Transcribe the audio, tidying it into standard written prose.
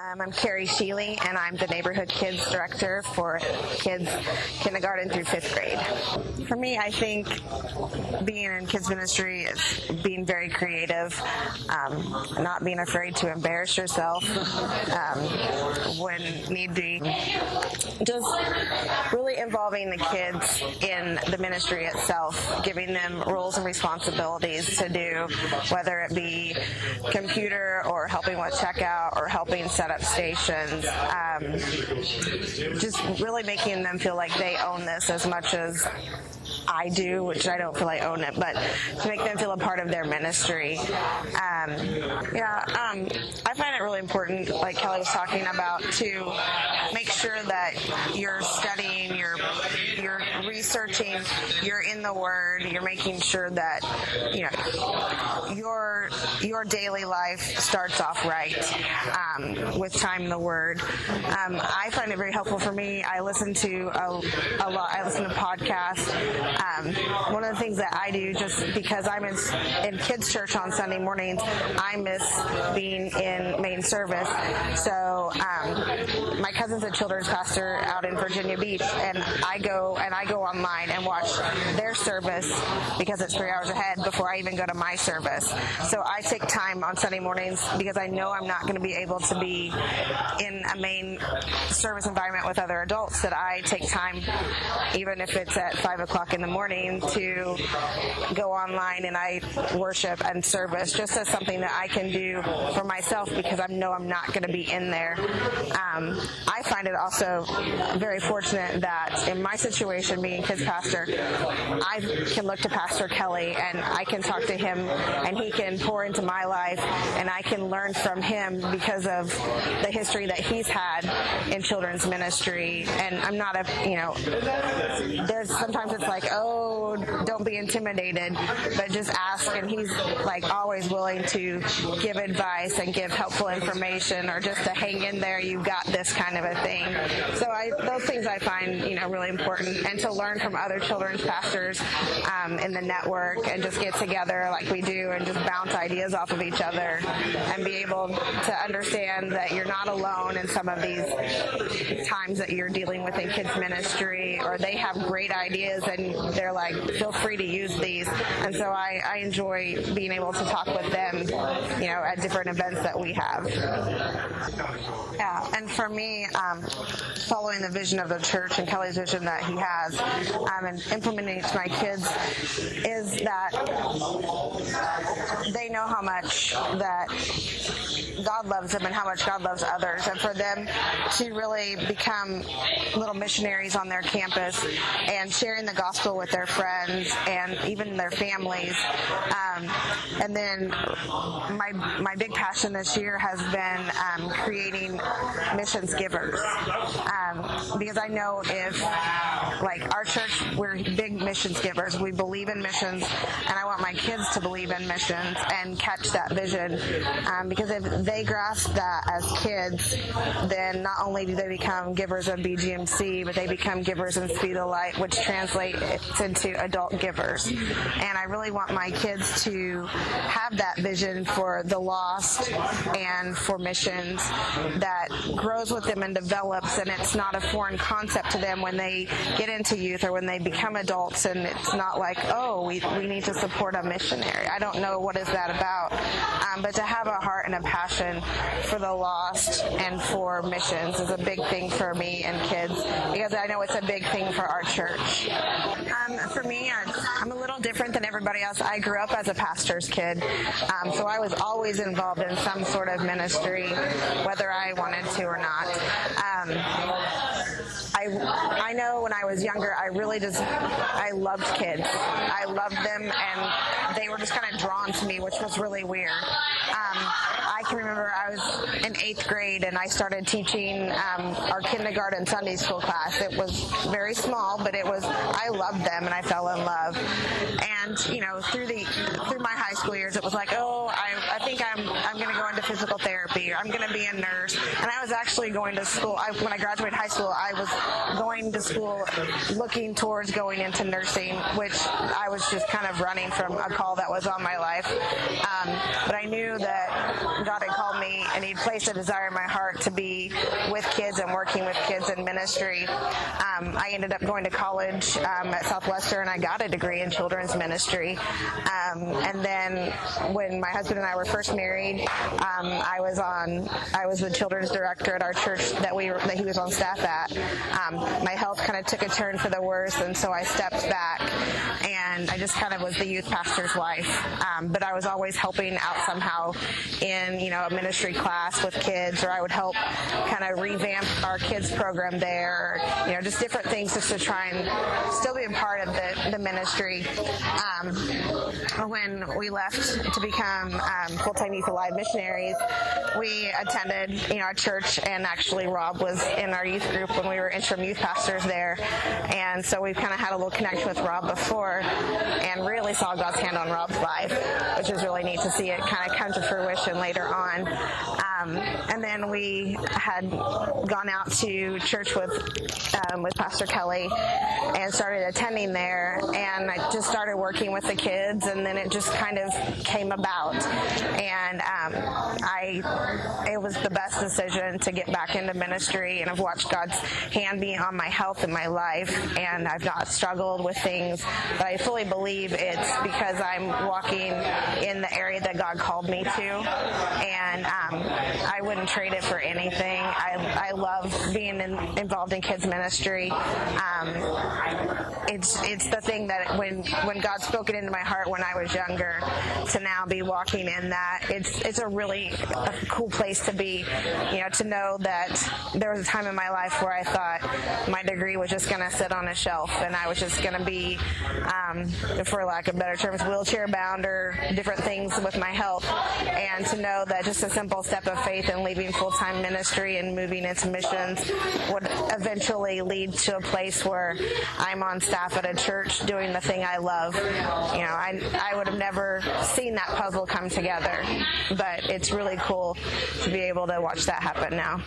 I'm Carrie, Sheley, and I'm the Neighborhood Kids Director for kids kindergarten through 5th grade. For me, I think being in kids ministry is being very creative, not being afraid to embarrass yourself when need be. Just really involving the kids in the ministry itself, giving them roles and responsibilities to do, whether it be computer or helping with checkout or helping set up stations, just really making them feel like they own this as much as I do, which I don't feel I own it, but to make them feel a part of their ministry. I find it really important, like Kelly was talking about, to make sure that you're studying, you're researching, you're in the Word, you're making sure that your daily life starts off right with time in the Word. I find it very helpful for me. I listen to a lot. I listen to podcasts. One of the things that I do, just because I'm in kids' church on Sunday mornings, I miss being in main service. So my cousin's a children's pastor out in Virginia Beach, and I go online and watch their service because it's 3 hours ahead before I even go to my service. So I take time on Sunday mornings because I know I'm not going to be able to be in a main service environment with other adults, that I take time, even if it's at 5 o'clock in the morning, to go online and I worship and service just as something that I can do for myself because I know I'm not going to be in there. I find it also very fortunate that in my situation, being kids pastor, I can look to Pastor Kelly and I can talk to him and he can pour into my life and I can learn from him because of the history that he's had in children's ministry. And I'm not there's sometimes it's like, oh, don't be intimidated, but just ask, and he's like always willing to give advice and give helpful information, or just to hang in there, you got this kind of a thing. So those things I find really important, and to learn from other children's pastors in the network and just get together like we do and just bounce ideas off of each other and be able to understand that you're not alone in some of these times that you're dealing with in kids ministry, or they have great ideas and they're like, feel free to use these. And so I enjoy being able to talk with them, at different events that we have. Yeah, and for me, following the vision of the church and Kelly's vision that he has, and implementing it to my kids, is that they know how much that God loves them and how much God loves others, and for them to really become little missionaries on their campus and sharing the gospel with their friends and even their families. And then my big passion this year has been creating missions givers, because I know if, like our church, we're big missions givers. We believe in missions, and I want my kids to believe in missions and catch that vision, because if they grasp that as kids, then not only do they become givers of BGMC, but they become givers in Speed of Light, which translates into adult givers. And I really want my kids to have that vision for the lost and for missions that grows with them and develops, and it's not a foreign concept to them when they get into youth or when they become adults, and it's not like, oh, we need to support a missionary. I don't know what is that about, but to have a heart and a passion for the lost and for missions is a big thing for me and kids, because I know it's a big thing for our church. For me, I'm a little different than everybody else. I grew up as a pastor's kid, so I was always involved in some sort of ministry, whether I wanted to or not. I know when I was younger, I loved kids. I loved them, and they were just kind of drawn to me, which was really weird. I can remember I was in 8th grade and I started teaching our kindergarten Sunday school class. It was very small, but I loved them and I fell in love. And through my high school years, it was like, oh, I think I'm going to go into physical therapy, or I'm going to be a nurse. And I was actually going to school. When I graduated high school, I was going to school looking towards going into nursing, which I was just kind of running from a call that was on my life. But I knew that God had called me and He'd placed a desire in my heart to be with kids and working with kids in ministry. I ended up going to college at Southwestern. I got a degree in children's ministry. And then when my husband and I were first married, I was the children's director at our church that he was on staff at. My health kind of took a turn for the worse, and so I stepped back, and I just kind of was the youth pastor's wife. But I was always helping out somehow in, a ministry class with kids, or I would help kind of revamp our kids program there, just different things just to try and still be a part of the ministry. When we left to become full-time Youth Alive missionaries, we attended, a church, and actually Rob was in our youth group when we were interim youth pastors there, and so we've kind of had a little connection with Rob before, and really saw God's hand on Rob's life, which is really neat to see it kind of come to fruition later on. And then we had gone out to church with Pastor Kelly and started attending there, and I just started working with the kids, and then it just kind of came about, and it was the best decision to get back into ministry, and I've watched God's hand be on my health and my life, and I've not struggled with things, but I fully believe it's because I'm walking in the area that God called me to, and I wouldn't trade it for anything. I love being involved in kids ministry. It's the thing that when God spoke it into my heart when I was younger, to now be walking in that, it's a really cool place to be, to know that there was a time in my life where I thought my degree was just going to sit on a shelf, and I was just going to be, for lack of better terms, wheelchair bound or different things with my health, and to know that just a simple step of faith and leaving full-time ministry and moving into missions would eventually lead to a place where I'm on staff at a church doing the thing I love. I would have never seen that puzzle come together, but it's really cool to be able to watch that happen now.